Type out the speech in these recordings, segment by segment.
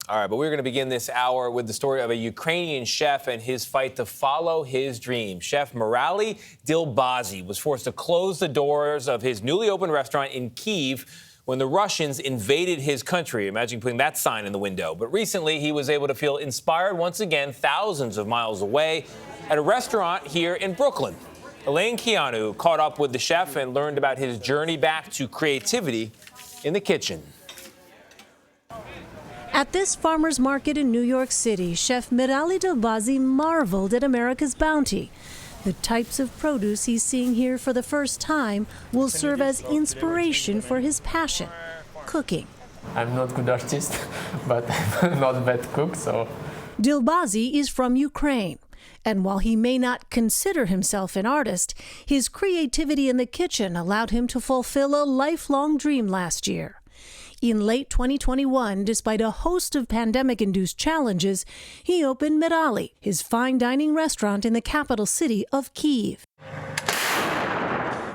All right, but we're going to begin this hour with the story of a Ukrainian chef and his fight to follow his dream. Chef Mirali Dilbazi was forced to close the doors of his newly opened restaurant in Kyiv when the Russians invaded his country. Imagine putting that sign in the window. But recently, he was able to feel inspired once again, thousands of miles away, at a restaurant here in Brooklyn. Elaine Quijano caught up with the chef and learned about his journey back to creativity in the kitchen. At this farmer's market in New York City, Chef Mirali Dilbazi marveled at America's bounty. The types of produce he's seeing here for the first time will serve as inspiration for his passion, cooking. I'm not a good artist, but I'm not a bad cook, so... Dilbazi is from Ukraine, and while he may not consider himself an artist, his creativity in the kitchen allowed him to fulfill a lifelong dream last year. In late 2021, despite a host of pandemic-induced challenges, he opened Mirali, his fine dining restaurant in the capital city of Kyiv.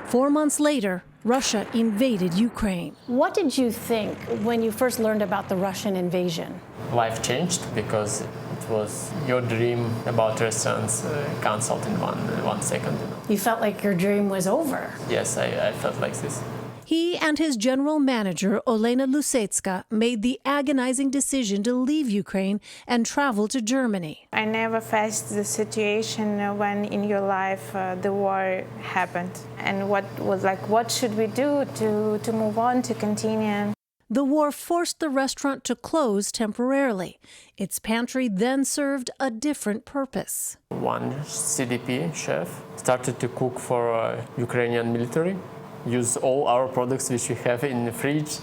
4 months later, Russia invaded Ukraine. What did you think when you first learned about the Russian invasion? Life changed because it was your dream about restaurants cancelled in one second. You felt like your dream was over. Yes, I felt like this. He and his general manager, Elaine Quijano, made the agonizing decision to leave Ukraine and travel to Germany. I never faced the situation when in your life the war happened. And what should we do to move on, to continue? The war forced the restaurant to close temporarily. Its pantry then served a different purpose. One CDP chef started to cook for Ukrainian military. Use all our products which we have in the fridge.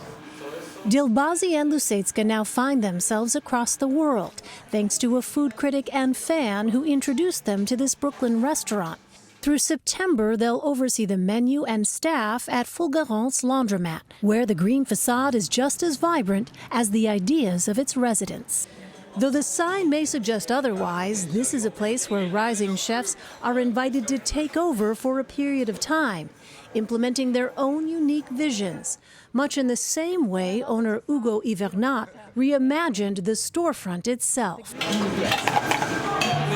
Dilbazi and Quijano now find themselves across the world, thanks to a food critic and fan who introduced them to this Brooklyn restaurant. Through September, they'll oversee the menu and staff at Fulgurant's Laundromat, where the green facade is just as vibrant as the ideas of its residents. Though the sign may suggest otherwise, this is a place where rising chefs are invited to take over for a period of time, implementing their own unique visions, much in the same way owner Hugo Ivernat reimagined the storefront itself.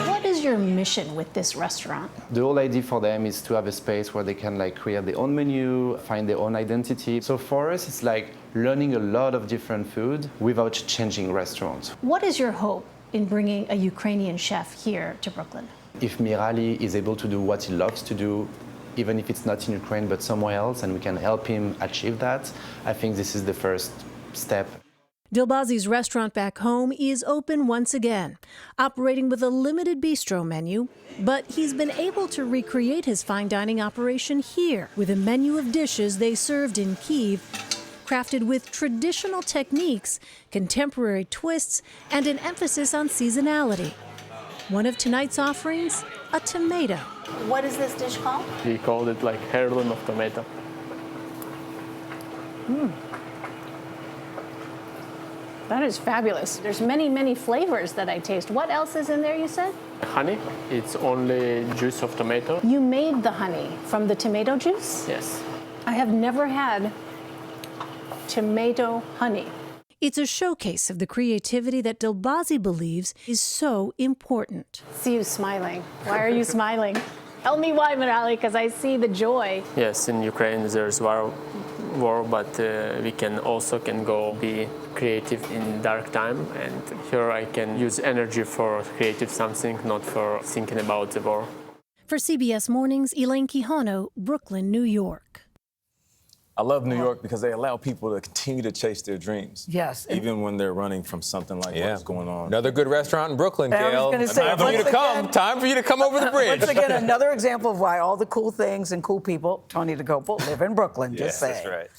What is your mission with this restaurant? The whole idea for them is to have a space where they can create their own menu, find their own identity. So for us, it's like learning a lot of different food without changing restaurants. What is your hope in bringing a Ukrainian chef here to Brooklyn? If Mirali is able to do what he loves to do, even if it's not in Ukraine but somewhere else, and we can help him achieve that, I think this is the first step. Dilbazi's restaurant back home is open once again, operating with a limited bistro menu, but he's been able to recreate his fine dining operation here with a menu of dishes they served in Kyiv, crafted with traditional techniques, contemporary twists, and an emphasis on seasonality. One of tonight's offerings, a tomato. What is this dish called? We called it heirloom of tomato. That is fabulous. There's many, many flavors that I taste. What else is in there, you said? Honey, it's only juice of tomato. You made the honey from the tomato juice? Yes. I have never had tomato honey. It's a showcase of the creativity that Dilbazi believes is so important. See you smiling. Why are you smiling? Tell me why, Mirali, because I see the joy. Yes, in Ukraine there's war, but we can go be creative in dark time, and here I can use energy for creative something, not for thinking about the war. For CBS Mornings, Elaine Quijano, Brooklyn, New York. I love New York because they allow people to continue to chase their dreams. Yes. Even when they're running from something like what's going on. Another good restaurant in Brooklyn, Gayle. I was going to say, time for you to come. Time for you to come over the bridge. Once again, another example of why all the cool things and cool people, Tony Dokoupil, live in Brooklyn. Just saying. That's right.